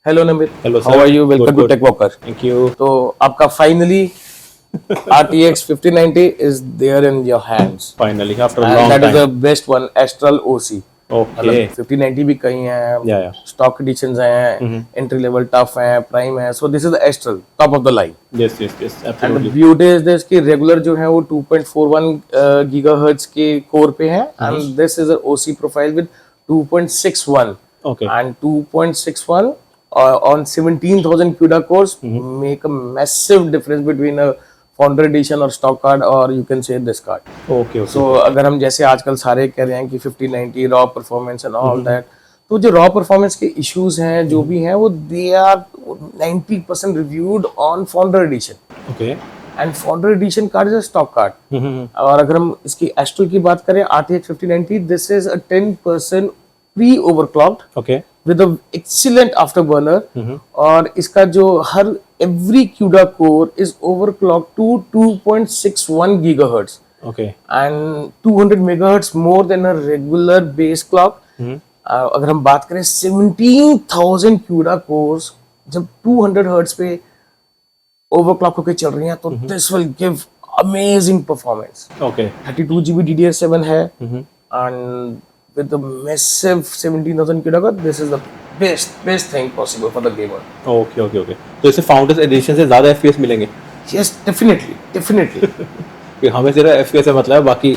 Hello Namit, hello how are you? Good welcome to Good Tech Walker. Thank you. तो आपका finally RTX 5090 is there in your hands finally after and long that is time. the best one, Astral OC। Okay. मतलब 5090 भी कई हैं, या stock editions हैं, entry level TUF हैं, Prime है, so this is the Astral top of the line. Yes yes yes and the absolutely. Beauty is this कि regular जो है वो 2.41 गीगाहर्ट्ज के कोर पे है and this is a OC profile with 2.61 okay and 2.61 on 17,000 CUDA cores make a massive difference between a founder edition or stock card or you can say this card. Okay So okay अगर हम जैसे आजकल सारे कह रहे हैं कि 5090 raw performance and all that, तो जो रॉ परफॉर्मेंस के इश्यूज हैं जो भी हैं वो they are 90% reviewed on founder edition okay and founder edition card is a stock card. और अगर हम इसकी एस्ट्रल की बात करें RTX 5090, this is a 10% pre overclocked okay with an excellent afterburner और इसका जो हर every CUDA core is overclocked to 2.61 gigahertz okay and 200 megahertz more than a regular base clock। अगर हम बात करें 17,000 CUDA cores जब 200 hertz पे overclock होके चल रही हैं तो this will give amazing performance। Okay 32 GB DDR7 है and with the massive 17,000 kilo, this is the best thing possible for the gamer। Okay okay okay. तो इससे फाउंडर्स एडिशन से ज़्यादा FPS मिलेंगे? Yes, definitely। कि हमें सिर्फ FPS से मतलब है, बाकी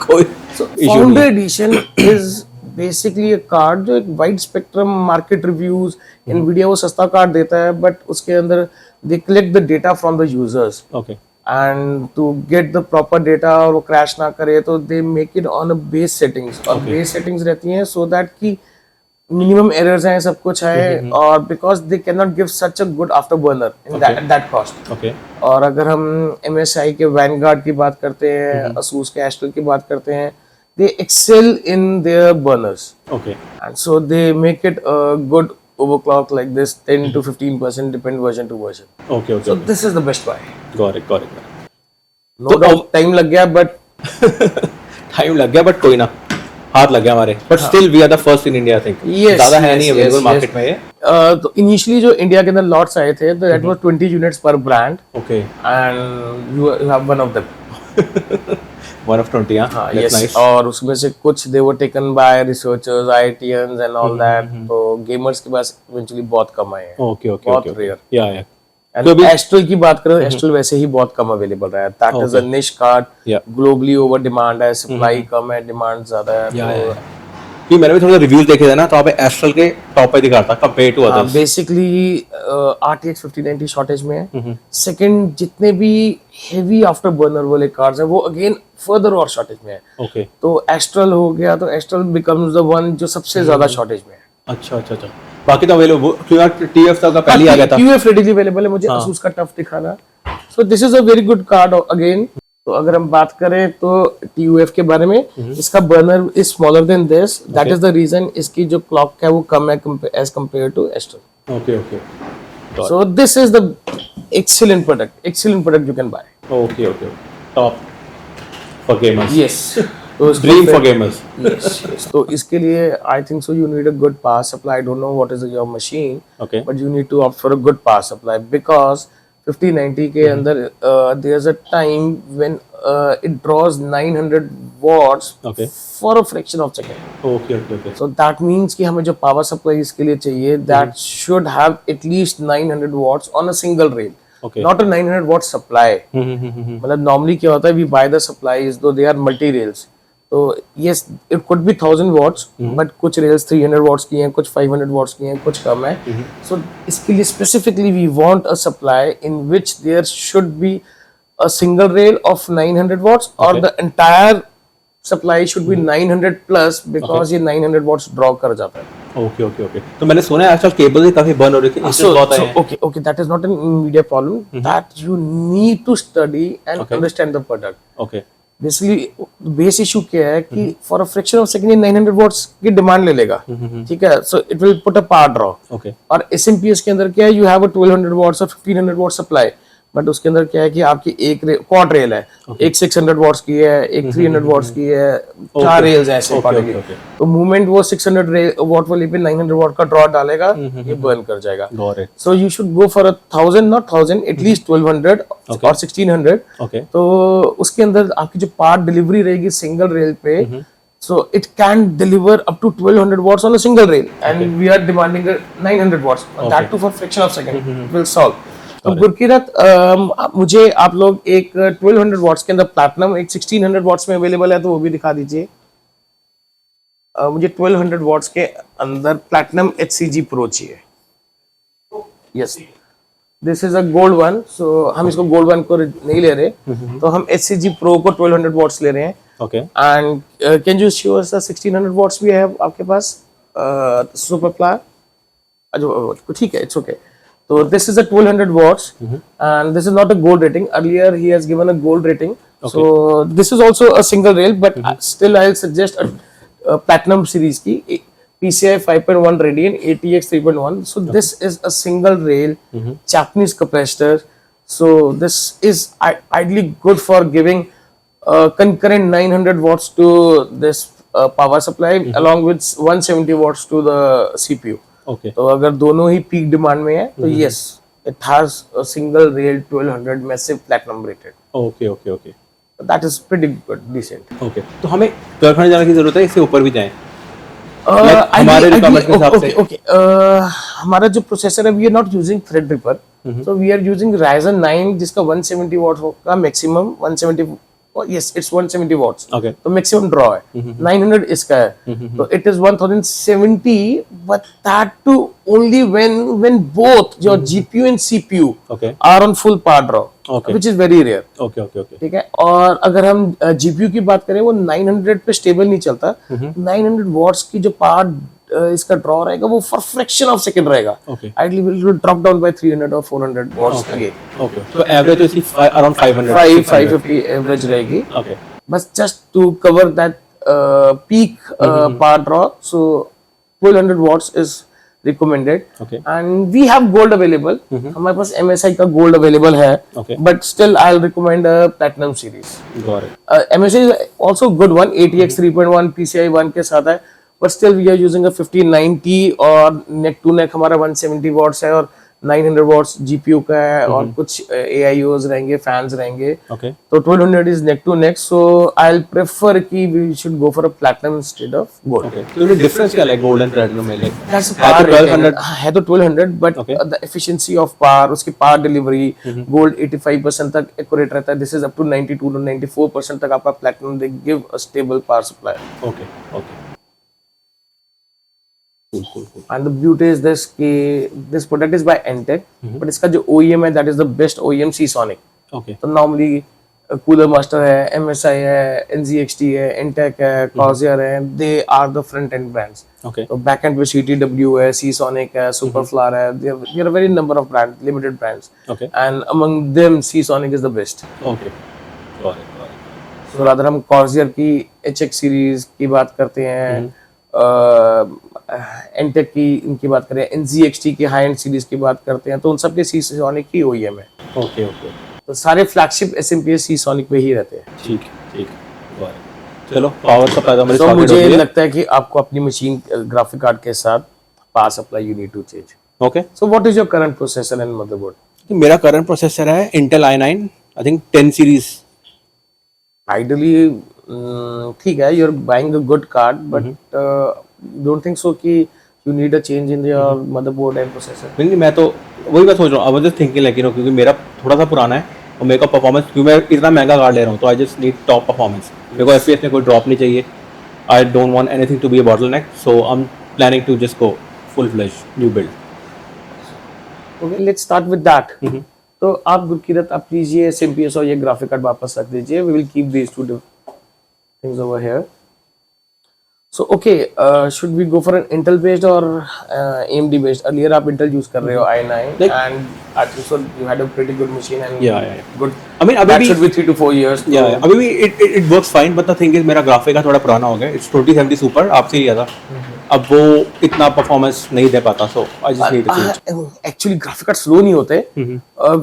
कोई So इशू Founder नहीं। Edition is basically a card जो एक wide spectrum market reviews, Nvidia वो सस्ता कार्ड देता है but उसके अंदर they collect the data from the users okay and to get the proper data और वो क्रैश ना करे तो they make it on a base settings और base settings रहती हैं so that कि minimum errors हैं, सब कुछ है और because they cannot give such a good afterburner in that cost। Okay और अगर हम MSI के Vanguard की बात करते हैं, Asus के Astral की बात करते हैं, they excel in their burners okay and so they make it a good overclock like this 10 to 15% depend version to version। Okay okay So okay. this is the best buy। Got it got it. No doubt time लग गया but time लग गया but कोई ना, हाथ लग गया हमारे, but still we are the first in India. I think ज्यादा है नहीं अवेलेबल मार्केट में ये। तो इनिशियली जो इंडिया के अंदर लॉट्स आए थे तो दैट वाज 20 यूनिट्स पर brand okay and you have one of them. One of 20। हाँ दैट्स यस, नाइस। और उसमें से कुछ they were taken by researchers, IITians and all that, तो गेमर्स के पास इवेंचुअली बहुत कम आए हैं, ओके ओके बहुत ओके रेयर। या एंड तो अभी एस्ट्रल की बात करें, एस्ट्रल वैसे ही बहुत कम अवेलेबल रहा है, दैट इज अ निश card, Yeah. Globally over demand है, सप्लाई कम है, डिमांड ज्यादा है। तो कि मैंने भी थोड़ा रिव्यूज देखे थे ना, तो पे एस्ट्रल के टॉप पे दिखा था compare to others. Basically RTX 5090 shortage में है। सेकंड जितने भी हेवी आफ्टर बर्नर वाले कार्ड्स हैं वो अगेन फर्दर और शॉर्टेज में है। ओके तो एस्ट्रल हो गया तो एस्ट्रल बिकम्स द वन जो सबसे ज्यादा शॉर्टेज में है। अच्छा अच्छा अच्छा। बाकी तो अवेलेबल TF का पहले आ गया था। QF रेडीली अवेलेबल है, मुझे Asus का टफ दिखाना। सो this is a very good card again. तो अगर हम बात करें तो TUF के बारे में, इसका burner is smaller than this, that is the reason इसकी जो क्लॉक है वो कम है as compared to Astral. Okay okay So this is the excellent product you can buy। Okay okay. Top for gamers. Yes। तो dream for gamers. yes। तो इसके लिए I think so you need a good power supply। I don't know what is your machine, Okay. but you need to opt for a good power supply because 5090 के अंदर there's a time when it draws 900 watts Okay. for a fraction of second। Okay okay okay So that means कि हमें जो power supply इसके लिए चाहिए that should have at least 900 watts on a single rail। Okay. Not a 900 watt supply। मतलब normally क्या होता है, we buy the supplies though they are multi rails, तो yes it could be 1000 watts but कुछ rails 300 watts की हैं, कुछ 500 watts की हैं, कुछ कम है। So इसके लिए specifically we want a supply in which there should be a single rail of 900 watts or the entire supply should be 900 plus because ये 900 watts draw कर जाता है। Okay okay okay. तो मैंने सुना है आजकल केबल भी काफी बर्न हो रही है, इससे बहुत है। Okay, that is not an immediate problem। That you need to study and understand the product। Okay basically base issue क्या है कि for a fraction of second ये 900 वॉट्स की डिमांड ले लेगा, ठीक है, so it will put a power draw. Okay और SMPS के अंदर क्या है, यू हैव अ 1200 वॉट्स और 1500 वॉट सप्लाई बट उसके अंदर क्या है कि आपकी एक क्वाड रेल है, एक 600 वॉट्स की है, एक 300 वॉट्स की है, 4 रेल्स हैं ऐसे अकॉर्डिंगली। तो मूवमेंट वो 600 वॉट वाली पे 900 वॉट का ड्रॉ डालेगा, ये बर्न कर जाएगा। So you should go for 1000, not 1000, at least 1200 और 1600। तो उसके अंदर आपकी जो पार्ट डिलीवरी रहेगी सिंगल रेल पे, so it can deliver up to 1200 watts on a single rail, and we are demanding 900 watts, that too for fraction of second will solve. तो गुरकीरत मुझे आप लोग एक 1200 watts के अंदर प्लैटिनम, एक 1600 watts में अवेलेबल है, तो वो भी दिखा दीजिए। मुझे 1200 watts के अंदर प्लैटिनम HCG Pro चाहिए। Yes, this is a gold one. So हम इसको गोल्ड वन को नहीं ले रहे, तो हम HCG Pro को 1200 watts ले रहे हैं। Okay. And can you show us the 1600 watts we have आपके पास super ply? ठीक है, it's okay. So this is a 1200 watts, and this is not a gold rating. Earlier he has given a gold rating. Okay. So this is also a single rail, but still I'll suggest a platinum series की PCI 5.1 Radian ATX 3.1. So this is a single rail Japanese capacitor. So this is ideally good for giving concurrent 900 watts to this power supply along with 170 watts to the CPU. Okay. तो अगर दोनों ही peak demand में है तो yes, it has a single rail 1200 massive platinum rated. Okay. That is pretty good, decent. Okay. तो हमें 1200 जाने की जरूरत है, इससे ऊपर भी जाएं? हमारे रिक्वायरमेंट के हिसाब से। Okay. हमारा जो प्रोसेसर है, we are not using Threadripper, so we are using Ryzen 9 जिसका 170 वाट का maximum 170। Yes, it's 170 watts. Okay. तो मैक्सिमम ड्रॉ है। 900 इसका है, तो it is 1070, but that too only when both your GPU and CPU are on full power draw, which is very rare. Okay. ठीक है। और अगर हम GPU की बात करें, वो 900 पे स्टेबल नहीं चलता। 900 watts की जो पावर इसका ड्रॉ रहेगा वो फॉर फ्रैक्शन ऑफ सेकंड रहेगा। Ideally will drop down by 300 और 400 वॉट्स अगेन। ओके, तो एवरेज इसकी अराउंड 550 एवरेज रहेगी। ओके, बस just to cover that peak power draw, so 1200 watts is recommended. And we have gold available, हमारे पास MSI का gold available है, but still I will recommend platinum series. MSI is also good one, ATX 3.1 PCI 1 के साथ है, but still we are using a 1590 और neck to neck हमारा 170 watts है और 900 watts GPU का है, और कुछ AIOs रहेंगे, fans रहेंगे। तो 1200 is neck to neck, so I'll prefer कि we should go for a platinum instead of gold. तो difference क्या है gold and platinum में? That's power 1200 है तो 1200, but the efficiency of power, उसकी power delivery, gold 85% तक accurate रहता है, this is up to 92 to 94% तक आपका platinum they give a stable power supply. Okay. Cool. And the beauty is this product is by Antec, but इसका जो OEM है, that is the best OEM, Seasonic. Okay. तो normally Cooler Master है, MSI है, NZXT है, Antec है, Corsiar है, they are the front end brands. Okay. तो back end पे CTW है, Seasonic है, Superflower है, there are a very number of brands, limited brands. Okay. And among them Seasonic is the best. Okay. Got it. So rather हम Corsiar की HX series की बात करते हैं, Antec की इनकी बात करें, NZXT की हाई एंड सीरीज की बात करते हैं, तो उन सब के Seasonic की OEM है। ओके। तो सारे फ्लैगशिप SMPS Seasonic पे ही रहते हैं। ठीक। चलो, पावर सप्लाई तो मुझे लगता है कि आपको अपनी मशीन ग्राफिक कार्ड के साथ power supply you need to change. Okay, so what is your current processor and motherboard? मेरा करंट प्रोसेसर है Intel i9, I think 10 series. Ideally ठीक है, you are buying a good card, but don't think so कि you need a change in your motherboard and processor. नहीं, मैं तो वही बात सोच रहा हूँ, I was just thinking like क्योंकि मेरा थोड़ा सा पुराना है और मेरे को परफॉर्मेंस, क्योंकि मैं इतना महंगा कार्ड ले रहा हूँ, तो I just need top performance. मेरे को FPS में कोई ड्रॉप नहीं चाहिए, I don't want anything to be a bottleneck, so I am planning to just go full fledged new build. Okay, let's start with that. तो आप गुरकीरत, आप please ये SMPS और ये ग्राफिक कार्ड वापस रख दीजिए, we will keep these two things over here. So okay, should we go for an Intel based or AMD based? Earlier आप Intel use कर रहे हो i9, and I think so you had a pretty good machine and good. I mean, that should be 3 to 4 years. अभी भी it works fine, but the thing is मेरा graphic का थोड़ा पुराना हो गया। It's 2070 Super, आपसे लिया था, अब वो इतना परफॉर्मेंस नहीं दे पाता, so I just need to change. Actually graphic card slow नहीं होते,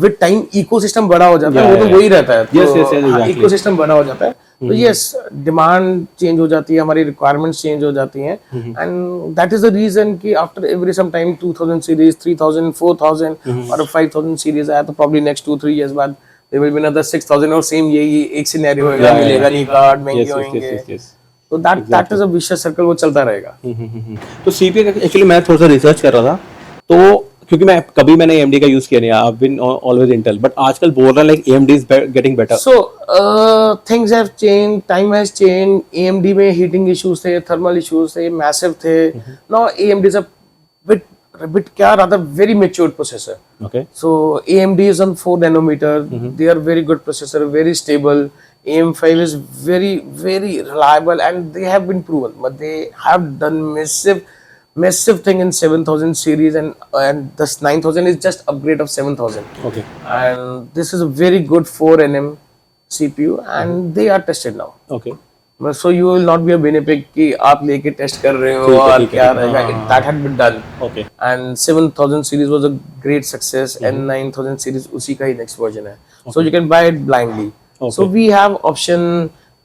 विद टाइम इकोसिस्टम बड़ा हो जाता है, Yeah, वो तो yeah. वही रहता है, Yes, yes, yes, exactly. Ecosystem बड़ा हो जाता है, तो यस डिमांड चेंज हो जाती है, हमारी रिक्वायरमेंट्स चेंज हो जाती हैं, and that is the reason कि after every some time 2000 series 3000 4000 और 5000 सीरीज आया तो प्रॉब्ली नेक्स्ट 2-3 इयर्स बाद देयर विल बी अनदर 6000 और सेम यही एक सिनेरियो होगा, मिलेगा नहीं कार्ड, महंगे होंगे, तो that is a vicious circle, वो चलता रहेगा। तो सीपीयू एक्चुअली मैं थोड़ा सा रिसर्च कर रहा था, तो क्योंकि मैंने AMD का यूज किया नहीं, I have been always Intel, but आजकल बोल रहा है like AMD is getting better. So things have change, time has change, AMD में हीटिंग इश्यूज थे, थर्मल इश्यूज थे, मैसिव थे, now AMD is a bit क्या rather very matured processor. Okay. So AMD is on 4 nanometer. They are very good processor, very stable. AM5 is very reliable, and they have been proven. But they have done massive thing in 7000 series, and this 9000 is just upgrade of 7000. Okay. And this is a very good 4 nm CPU, and they are tested now. Okay. So you will not be a benefit कि आप लेके test कर रहे हो और क्या रहेगा, that had been done. Okay. And 7000 series was a great success, and 9000 series उसी का ही next version है. So you can buy it blindly. So we have option.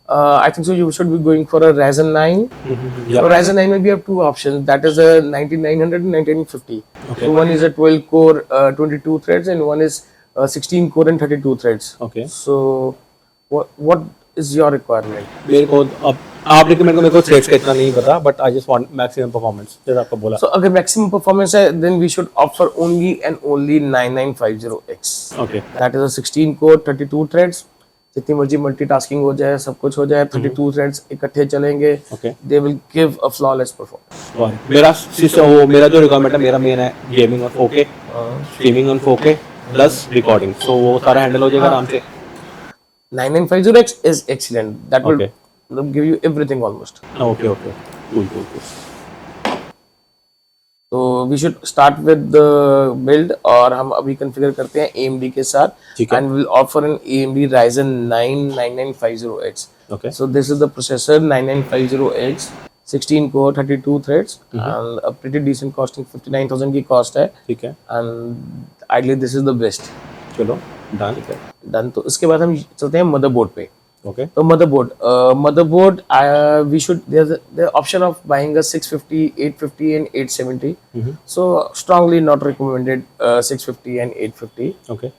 I think so. You should be going for a Ryzen 9. So Ryzen 9 we have two options. That is a 9900 and 9950. Okay. So one is a 12 core, 22 threads, and one is 16 core and 32 threads. Okay. So what is your requirement? मेरे को अब आप recommend करो, मेरे को threads का इतना नहीं पता, but I just want maximum performance, जैसे आपको बोला। So अगर maximum performance है, then we should offer only and only 9950X. Okay. That is a 16 core 32 threads. जितनी मर्जी मल्टीटास्किंग हो जाए, सब कुछ हो जाए, 32 थ्रेड्स इकट्ठे चलेंगे, they will give a flawless performance. मेरा जो रिक्वायरमेंट है, मेरा मेन है गेमिंग और 4K, स्ट्रीमिंग और 4K प्लस रिकॉर्डिंग, सो वो सारा हैंडल हो जाएगा आराम से। 9950X is excellent. That will give you everything almost. Okay. Cool. So we should start with the build, और हम अभी configure करते हैं AMD के साथ, and we'll offer an AMD Ryzen 9 9950X. Okay. So this is the processor 9950X, 16 core 32 threads, and a pretty decent costing, 59,000 की cost है, ठीक है, and ideally this is the best. चलो डन। तो इसके बाद हम चलते हैं मदरबोर्ड पे। Okay. तो motherboard we should, there's the option of buying a 650, 850 and 870. So strongly not recommended 650 and 850. Okay.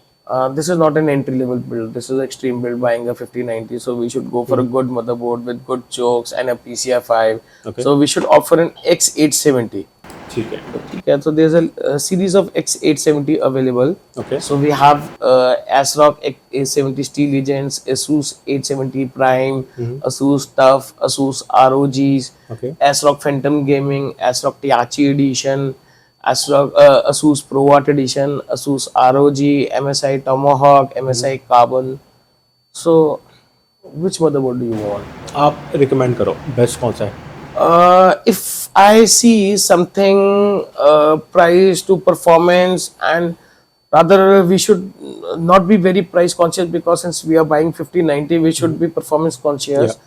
This is not an entry level build, this is extreme build, buying a 5090. So we should go for a good motherboard with good chokes and a PCI 5. Okay. So we should offer an X870. ठीक है, so there's a series of X870 available. Okay. So we have ASRock A70 Steel Legends, Asus 870 Prime, Asus Tough, Asus ROGs, ASRock Phantom Gaming, ASRock Tiachi Edition, Asus ProWatt Edition, Asus ROG, MSI Tomahawk, MSI Carbon. So which motherboard do you want? आप recommend करो, best कौन सा है? If I see something price to performance, and rather we should not be very price conscious, because since we are buying 5090 we should be performance conscious.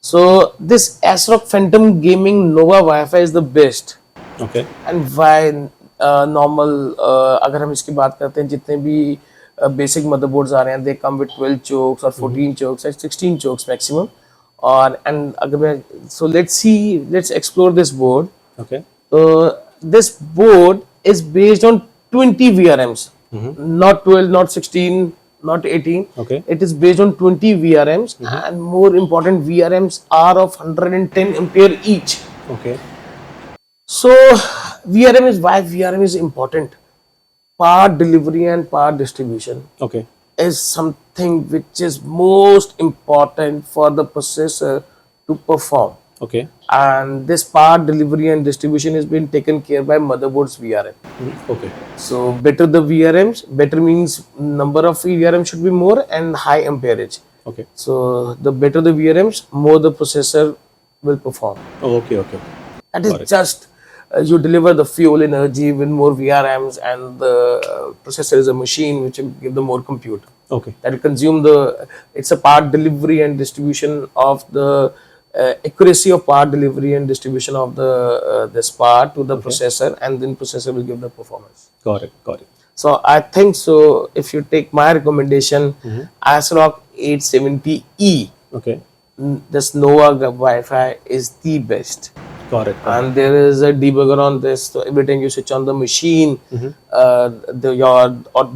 So this ASRock Phantom Gaming Nova Wi-Fi is the best. Okay. And why normal अगर हम इसकी बात करते हैं, जितने भी basic motherboards आ रहे हैं, they come with 12 chokes or 14 chokes or 16 chokes maximum. And अगर मैं, so let's explore this board. Okay. So this board is based on 20 VRMs, not 12, not 16, not 18. Okay. It is based on 20 VRMs, and more important, VRMs are of 110 ampere each. Okay. So why VRM is important? Power delivery and power distribution. Okay. Is something which is most important for the processor to perform. Okay. And this power delivery and distribution is being taken care by motherboard's VRM. Okay. So better the VRMs, better means number of VRMs should be more and high amperage. Okay. So the better the VRMs, more the processor will perform. Okay. That is just you deliver the fuel energy with more VRMs, and the processor is a machine which will give the more compute. Okay. That will consume it's a power delivery and distribution of the accuracy of power delivery and distribution of the this power to the processor, and then processor will give the performance. Got it. So I think so. If you take my recommendation, ASRock 870E, Okay. this Nova Wi-Fi is the best. Got it. And there is a debugger on this, so every time you switch on the machine, your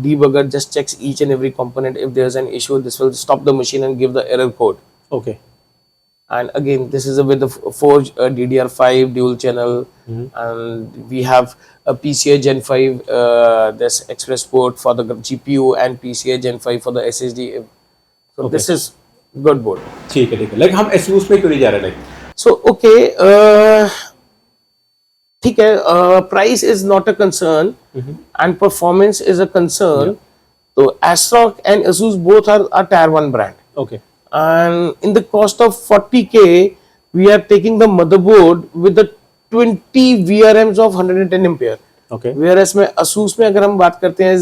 debugger just checks each and every component. If there's an issue, this will stop the machine and give the error code. Okay. And again, this is with the 4 DDR5 dual channel, and we have a PCI Gen 5 this express port for the GPU and PCI Gen 5 for the SSD. So this is good board. ठीक है. Like हम Asus पे क्यों नहीं जा रहे like? So okay, ठीक है, price is not a concern and performance is a concern. So ASRock and Asus both are tier 1 brand. Okay. And in the cost of 40k, we are taking the motherboard with the 20 VRMs of 110 ampere. Okay. Whereas में Asus में अगर हम बात करते हैं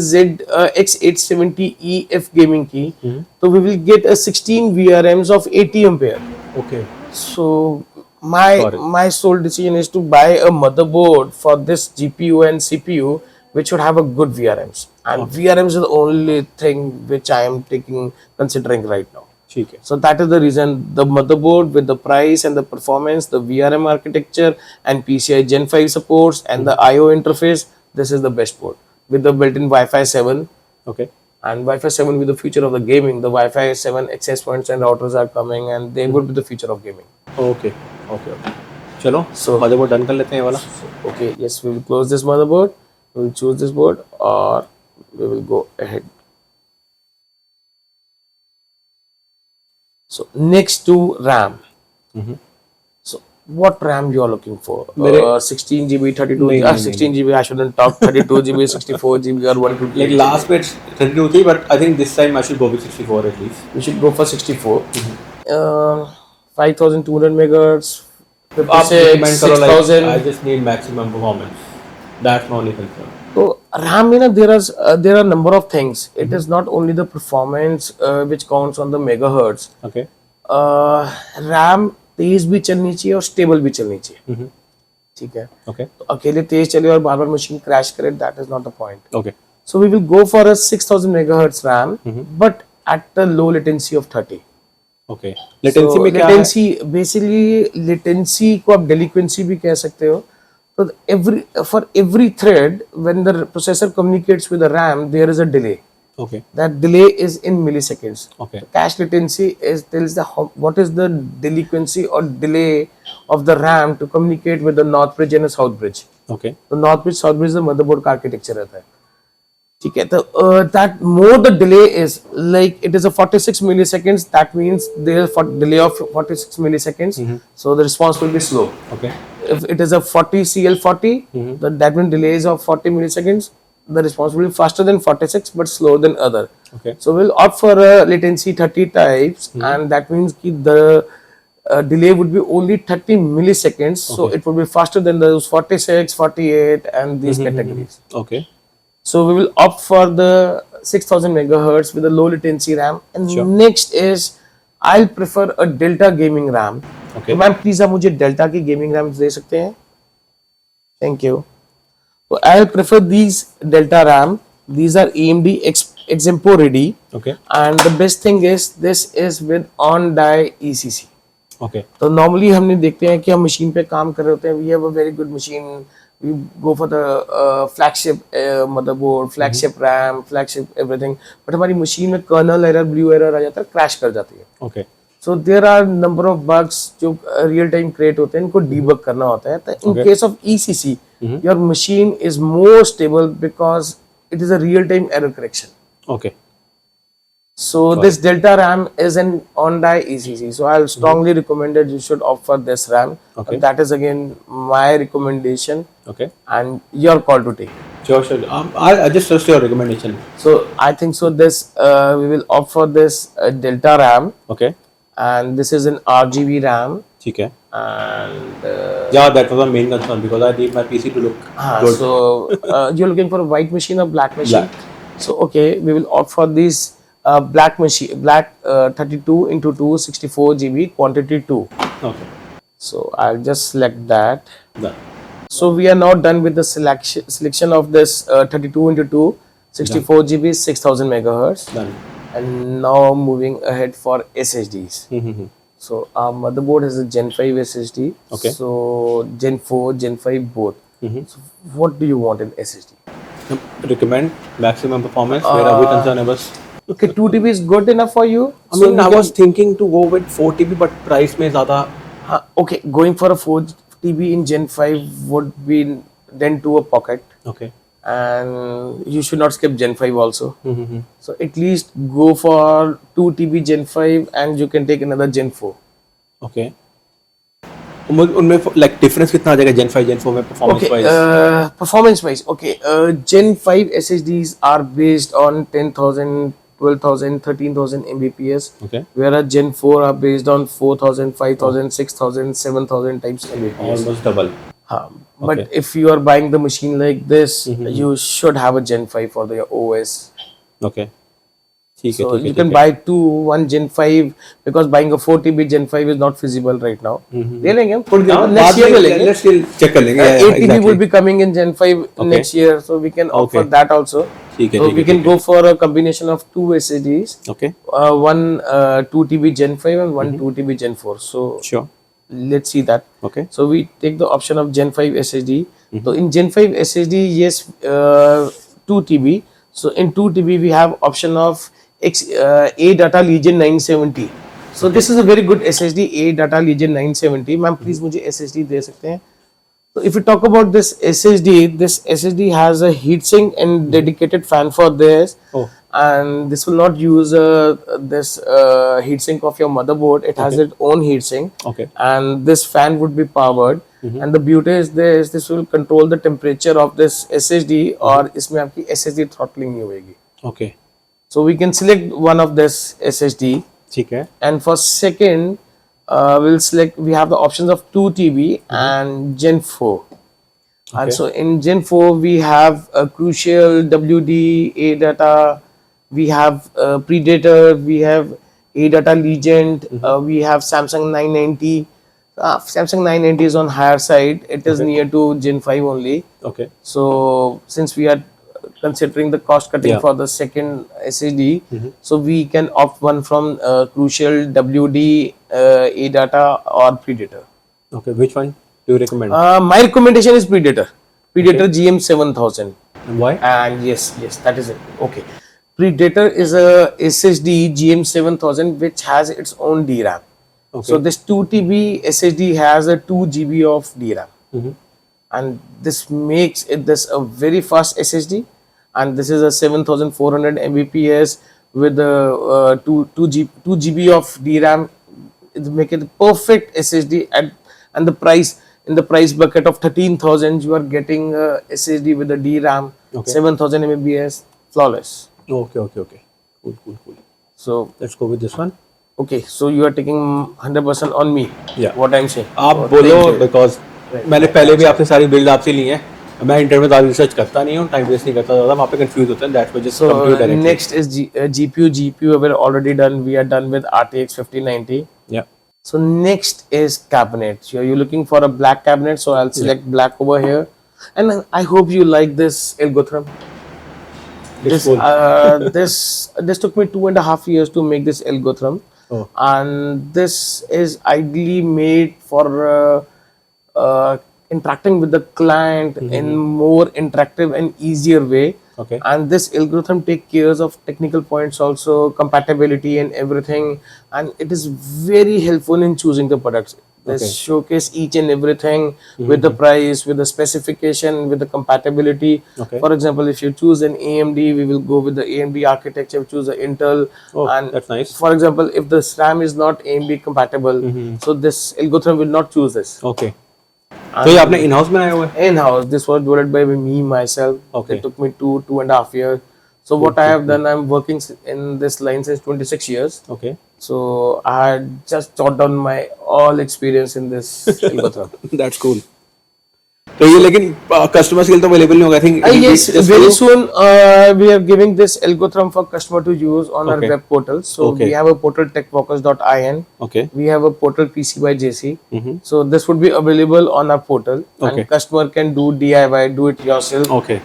X870EF gaming की, तो we will get a 16 VRMs of 80 ampere. Okay. So my sole decision is to buy a motherboard for this GPU and CPU which should have a good VRMs, and VRMs is the only thing which I am considering right now. ठीक है. So that is the reason, the motherboard with the price and the performance, the VRM architecture and PCI Gen 5 supports and the IO interface, this is the best board with the built-in Wi-Fi 7. Okay. And Wi-Fi 7 with the future of the gaming. The Wi-Fi 7 access points and routers are coming, and they would be the future of gaming. Okay. चलो, So motherboard done कर लेते हैं ये वाला. Okay, yes, we will close this motherboard. We will choose this board, or we will go ahead. So next to RAM. So what RAM you are looking for? 16 GB, 32 GB, 16 GB. I shouldn't talk 32 GB, 64 GB, or 128. Like last bit 32 थी, but I think this time I should go with 64 at least. We should go for 64. 5200 megahertz. 56, 6000. I just need maximum performance. That's my only concern. So RAM, there are number of things. It is not only the performance which counts on the megahertz. Okay. RAM तेज भी चलनी चाहिए और stable भी चलनी चाहिए. ठीक है. Okay. तो अकेले तेज चले और बार-बार मशीन क्रैश करे, that is not the point. Okay. So we will go for a 6000 megahertz RAM, but at the low latency of 30. Okay. Latency में क्या latency है? Basically latency को आप delinquency भी कह सकते हो. So for every thread, when the processor communicates with the RAM, there is a delay. Okay. That delay is in milliseconds. Okay. The cache latency tells what is the delinquency or delay of the RAM to communicate with the north bridge and the south bridge. Okay. The north bridge, south bridge, the motherboard का architecture रहता है. ठीक है. तो that more the delay is, like it is a 46 milliseconds. That means there is a delay of 46 milliseconds. So the response will be slow. Okay. If it is a 40 CL40, that means delays of 40 milliseconds. The response will be faster than 46 but slower than other. Okay. So we'll opt for a latency 30 types, and that means the delay would be only 30 milliseconds. So it would be faster than those 46, 48 and these categories. Okay. So we will opt for the 6000 megahertz with a low latency RAM. And next is, I'll prefer a Delta gaming RAM. Okay. तो ma'am please आप मुझे delta की gaming RAM दे सकते हैं? Thank you. So I'll prefer these Delta RAM. These are AMD Exempo ready. Okay. And the best thing is this is with on die ECC. Okay. तो normally हमने देखते हैं कि हम मशीन पे काम कर रहे होते हैं. We have a very good machine. We go for the flagship motherboard, flagship RAM, flagship everything. But हमारी मशीन में कर्नल एरर, ब्लू एरर आ जाता है, क्रैश कर जाती है. Okay. So there are number of bugs जो real time create होते हैं, इनको debug करना होता है. तो in case of ECC, your machine is more stable because it is a real time error correction. Okay. So this Delta RAM is an on die ECC. So I'll strongly recommend that you should opt for this RAM. Okay. That is again my recommendation. Okay. And your call to take. Sure. I just trust your recommendation. So I think so. This we will opt for this Delta RAM. Okay. And this is an RGB RAM. ठीक है. And yeah, that was my main concern because I need my PC to look good. So you're looking for a white machine or black machine? Black. So okay, we will opt for this black machine, black 32 into 2, 64 GB, quantity 2. Okay. So I'll just select that. Done. So we are now done with the selection of this 32 into 2 64 GB 6000 megahertz. Done. And now moving ahead for SSDs. Mm-hmm. So our motherboard has a Gen 5 SSD. Okay. So Gen 4, Gen 5 both. So what do you want in SSD? Recommend maximum performance. मेरा भी concern है बस. Okay, 2 TB is good enough for you. I mean, I was thinking to go with 4 TB, but price में ज़्यादा. Okay, going for a 4 TB in Gen 5 would be then to a pocket. Okay. And you should not skip Gen 5 also. So at least go for 2 TB Gen 5 and you can take another Gen 4. Okay. उनमें like difference कितना आ जाएगा Gen 5 Gen 4 में performance wise? Performance wise, okay. Gen 5 SSDs are based on 10,000, 12,000, 13,000 Mbps. Okay. Whereas Gen 4 are based on 4,000, 5,000, 6,000, 7,000 types Mbps. Almost double. But Okay. if you are buying the machine like this, you should have a Gen 5 for the OS. Okay. ठीक है, So ठीक है, you can ठीक buy one Gen 5 because buying a 4 TB Gen 5 is not feasible right now. ले लेंगे हम थोड़ी देर है. बाद, next year ले लेंगे. Let's still check कर लेंगे. 8 TB will be coming in Gen 5 Okay. next year, so we can opt for Okay. that also. ठीक है, So ठीक we है, can ठीक go for a combination of two SSDs, Okay. one 2 TB Gen 5 and one 2 TB Gen 4. So Sure. let's see that. Okay. So we take the option of Gen 5 SSD. So in Gen 5 SSD, yes, 2 TB. So in 2 TB we have option of A-Data Legion 970. So this is a very good SSD, A-Data Legion 970. Ma'am, please मुझे SSD दे सकते हैं. So if we talk about this SSD has a heatsink and dedicated fan for this. Oh. And this will not use this heatsink of your motherboard. It has its own heatsink. Okay. And this fan would be powered. And the beauty is this will control the temperature of this SSD और इसमें आपकी SSD throttling नहीं होगी. Okay. So we can select one of this SSD. ठीक है. And for second, we have the options of 2 TB and Gen 4. And so in Gen 4, we have a Crucial, WD, A-Data, we have Predator, we have A-Data Legend, we have Samsung 990. Samsung 990 is on higher side. It is near to Gen 5 only. Okay. So since we are considering the cost cutting for the second SSD, so we can opt one from Crucial, WD, A-Data or Predator. Okay. Which one do you recommend? My recommendation is Predator. Predator GM7000. And why? And yes, that is it. Okay. Predator is a SSD GM7000 which has its own DRAM. Okay. So this 2 TB SSD has a 2 GB of DRAM. And this makes it this a very fast SSD. And this is a 7400 Mbps with a 2 GB of DRAM. It make it a perfect SSD and the price in the price bucket of 13,000 you are getting a SSD with a DRAM 7000 Mbps flawless. Okay. Cool. So Let's go with this one. okay, so you are taking 100% on me. Yeah. What I'm saying. आप Oh, बोलो thank you. because मैंने पहले भी आपसे सारी build आपसे ली है. मैं इंटरनेट में ज़्यादा रिसर्च करता नहीं हूँ, टाइम वेस्ट नहीं करता ज़्यादा, वहाँ पे कंफ्यूज होता है. That's why just So computer directly. next is GPU we're already done. We are done with RTX 5090. या. So next is cabinet. You're looking for a black cabinet, so I'll select black over here. And I hope you like this Algothram. It's This cool. this took me 2.5 years to make this Algothram. Oh. And this is ideally made for interacting with the client in more interactive and easier way. Okay. And this algorithm take cares of technical points also, compatibility and everything, and it is very helpful in choosing the products. This showcase each and everything with the price, with the specification, with the compatibility. Okay. For example, if you choose an AMD, we will go with the AMD architecture. If you choose the Intel, Oh, and that's nice. for example, if the RAM is not AMD compatible, so this algorithm will not choose this. Okay. तो ये आपने in-house बनाया हुआ है? In-house, this was developed by me myself. Okay. It took me 2.5 years. So what I have done, I'm working in this line since 26 years. Okay. So I had just jot down my all experience in this algorithm. That's cool. तो तो ये लेकिन customers के लिए तो available नहीं होगा, I think Yes, very soon we are giving this algorithm for customer to use on our Okay. web portal. So Okay. we have a portal techfocus.in. Okay We have a portal PC by JC. Mhm. So this would be available on our portal, Okay. and customer can do DIY, do it yourself okay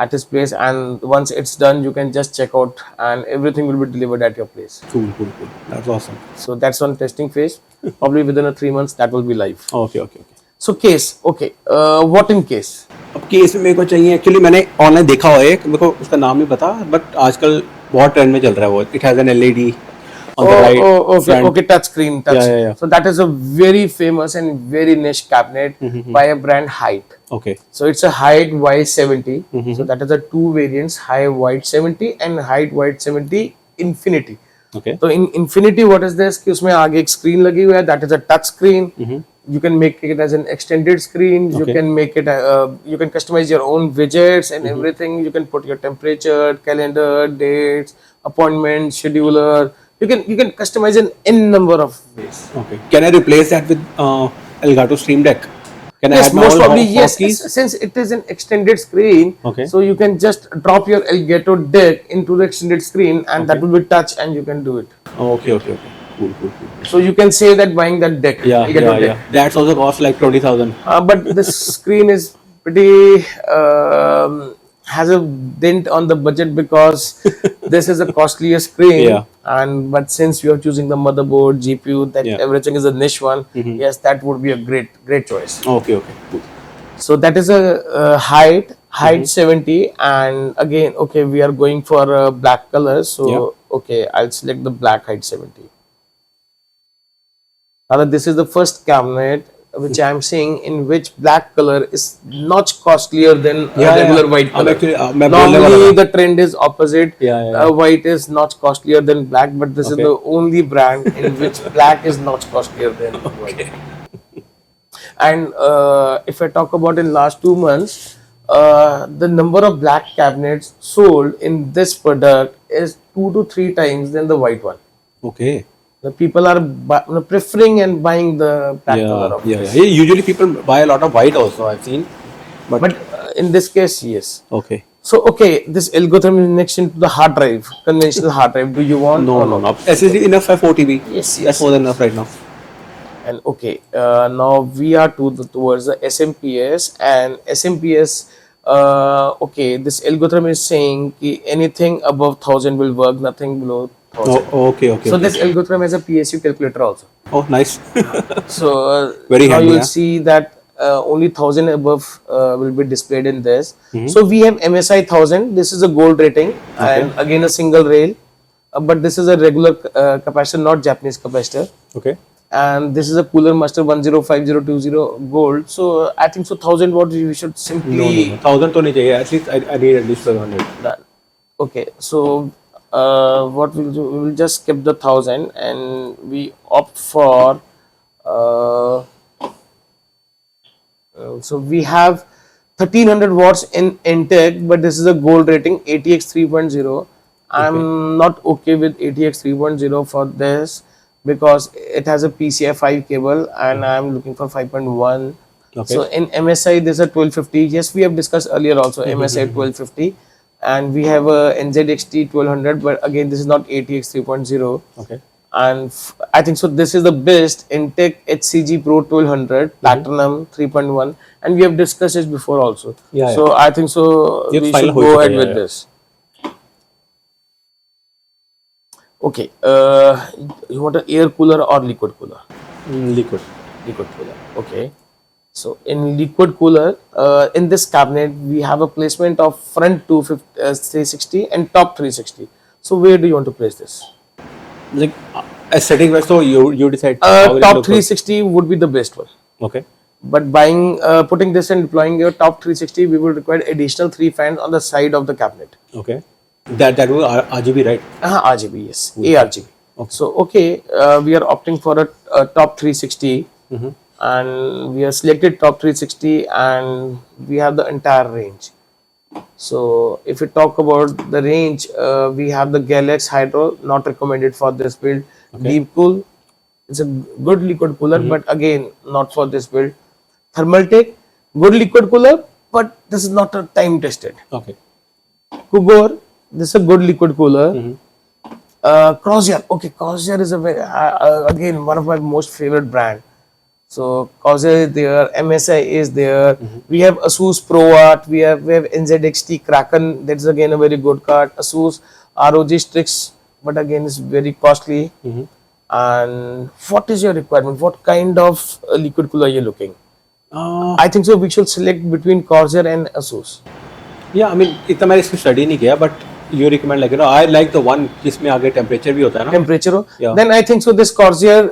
at his place. And once it's done, you can just check out, and everything will be delivered at your place. Cool cool cool, that's awesome. So that's on testing phase. Probably within 3 months that will be live. Okay okay okay. So case, okay. What in case? अब case में मेरे को चाहिए, actually मैंने online देखा हुआ है एक, मेरे को उसका नाम नहीं पता, बट आजकल बहुत ट्रेंड में चल रहा है वो. It has an LED on the right okay, front. okay, touch screen, touch. Yeah. So that is a very famous and very niche cabinet by a brand Height. Okay. So it's a Height Y70. So that is the two variants, High White 70 and Height White 70 Infinity. Okay. So in Infinity, what is this? कि उसमें आगे एक screen लगी हुई है. That is a touch screen. You can make it as an extended screen. You Okay. can make it. You can customize your own widgets and everything. You can put your temperature, calendar, dates, appointment, scheduler. You can customize in n number of ways. Okay. Can I replace that with Elgato Stream Deck? Can I Yes, add my most own probably yes. hotkeys? Since it is an extended screen, Okay. so you can just drop your Elgato deck into the extended screen, and that will be touch, and you can do it. Okay. Cool. So you can say that buying that deck, Elgato deck. That's also cost like 20,000. But this screen is pretty has a dent on the budget because this is a costlier screen. Yeah. But since you are choosing the motherboard, GPU, that Yeah. everything is a niche one, yes, that would be a great choice. Okay. Cool. So that is a height 70, and again, okay, we are going for a black color. So Yeah. okay, I'll select the black height 70. Now this is the first cabinet which I am seeing in which black color is much costlier than regular white color. Actually, मैं बोलने वाला Normally था. the trend is opposite. Yeah. White is not costlier than black, but this is Okay. the only brand in which black is not costlier than white. And if I talk about in last 2 months, the number of black cabinets sold in this product is 2 to 3 times than the white one. Okay. The people are preferring and buying the black color of this. Yeah. Usually people buy a lot of white also, I've seen. But in this case, yes. Okay. So okay, this algorithm is next into the hard drive, conventional hard drive. Do you want? No. SSD enough for 4 TB. Yes. That's more than enough right now. And okay, now we are towards the SMPS, and SMPS. Okay, this algorithm is saying कि anything above 1000 will work, nothing below 1000. Okay. So this algorithm has a PSU calculator also. Oh, nice. So Very now handy, you will yeah. see that only 1000 above will be displayed in this. So we have MSI 1000. This is a gold rating, and again a single rail. But this is a regular capacitor, not Japanese capacitor. Okay. And this is a Cooler Master 105020 gold. So I think so 1000 watts we should simply. No. 1000 तो नहीं चाहिए. At least I need at least 500. Done. Okay, so what we'll do, we will just skip the 1000 and we opt for so we have 1300 watts in Intech, but this is a gold rating ATX 3.0. I'm not okay with ATX 3.0 for this because it has a PCI 5 cable and I'm looking for 5.1. Okay. So in MSI there's a 1250. Yes, we have discussed earlier also MSI 1250. And we have a NZXT 1200, but again this is not ATX 3.0. Okay. And I think so this is the best Intech HCG Pro 1200 Platinum 3.1, and we have discussed it before also. Yeah. So I think so Yes, we final should go हो ahead चुका है, with yeah. this. Okay, you want an air cooler or liquid cooler? Liquid. Liquid cooler. Okay. So in liquid cooler, in this cabinet, we have a placement of front 360 and top 360. So where do you want to place this? Like aesthetic wise, so you decide. how will it Top look 360 would be the best one. good. Okay. But putting this and deploying your top 360, we will require additional 3 fans on the side of the cabinet. Okay. That was RGB, right? RGB, yes, ARGB. Okay. So okay, we are opting for a top 360. And we have selected top 360 and we have the entire range. So if we talk about the range, we have the Galax Hydro, not recommended for this build. Deep Cool, it's a good liquid cooler, but again not for this build. Thermaltake, good liquid cooler, but this is not a time tested. Okay. Cougar, this is a good liquid cooler. Corsiar, okay, Corsiar is a very, again one of my most favorite brand. So Corsair is there, MSI is there. We have Asus ProArt, we have NZXT Kraken. That's again a very good card. Asus ROG Strix, but again is very costly. And what is your requirement? What kind of liquid cooler are you looking? I think so. We should select between Corsair and Asus. Yeah, I mean इतना मैंने इसकी study नहीं किया, but you recommend like I like the one जिसमें आगे temperature भी होता है ना? Temperature. Yeah. Then I think so. This Corsair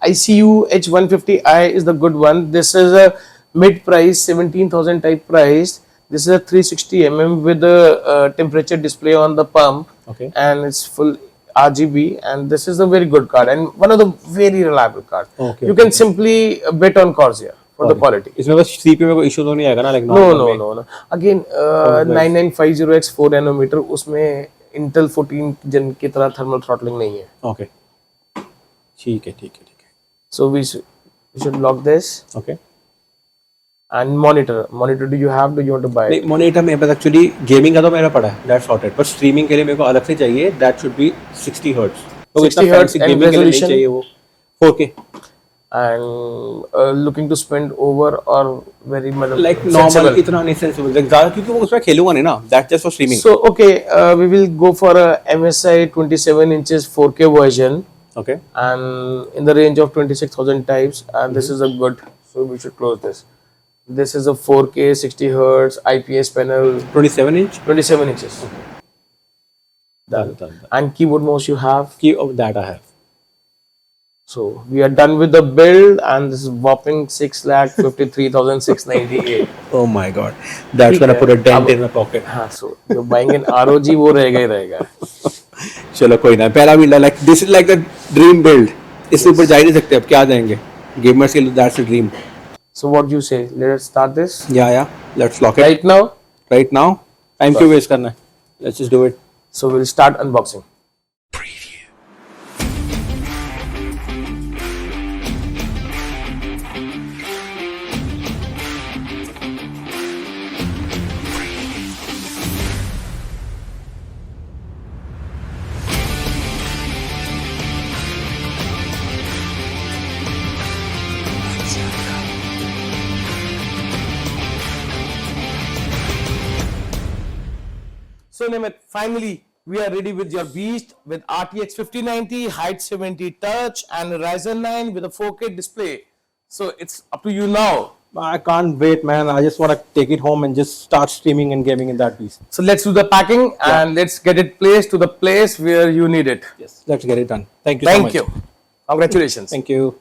ICU H150i is the good one. This is a mid price 17,000 type price. This is a 360 with a temperature display on the pump. Okay. And it's full RGB, and this is a very good card and one of the very reliable card. Okay, You can simply bet on Corsair for the quality. इसमें बस CPU में कोई issue तो नहीं आएगा ना like No. Again, 9950X 4 nanometer उसमें Intel 14 gen की तरह thermal throttling नहीं है. Okay. ठीक है. So we should lock this. Okay. And monitor. Do you have? Do you want to buy? नहीं, monitor मेरे पास actually gaming का तो मेरा पड़ा है. That's sorted. पर streaming के लिए मेरे को अलग से चाहिए. That should be 60 Hz. तो 60 Hz and gaming के लिए नहीं resolution. चाहिए वो 4K. And looking to spend over or very Like sensible. normal इतना नहीं sensible. Like ज़्यादा क्योंकि वो उसमें खेलूंगा नहीं ना. That's just for streaming. So okay, we will go for a MSI 27 inches 4K version. Okay. And in the range of 26,000 types, and this is a good, so we should close this. This is a 4K 60 Hz IPS panel, 27 inch. 27 inches. Done. And keyboard mouse you have. Key of that I have. So we are done with the build, and this is whopping 6,53,698. Oh my god, that's gonna put a dent in my pocket. हाँ, so you're buying an ROG, वो रहेगा ही रहेगा. चलो कोई ना, पहला build like this is like the dream build. इससे ऊपर जा ही नहीं सकते, अब क्या जाएंगे? Gamers के लिए that's a dream. So what do you say? Let's start this. Yeah, let's lock it. Right now. Time क्यों waste करना है? Let's just do it. So we'll start unboxing. So Nimit, finally we are ready with your beast with RTX 5090, height 70 touch and Ryzen 9 with a 4K display. So it's up to you now. I can't wait, man. I just want to take it home and just start streaming and gaming in that beast. So let's do the packing and let's get it placed to the place where you need it. Yes, let's get it done. Thank you so much. Thank you. Congratulations. Thank you.